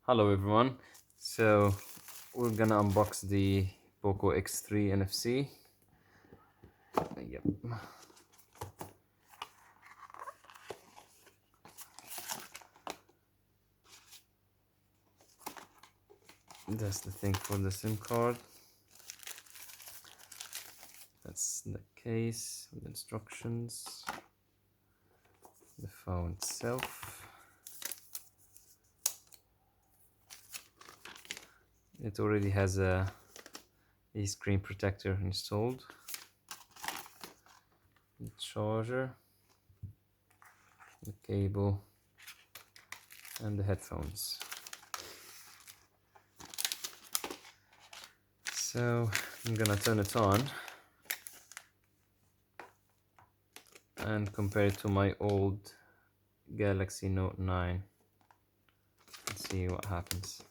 Hello everyone. So we're gonna unbox the Poco X3 NFC. Yep. That's the thing for the SIM card. That's the case with instructions. The phone itself. It already has a screen protector installed. The charger, the cable, and the headphones. So I'm gonna turn it on and compare it to my old Galaxy Note 9 and see what happens.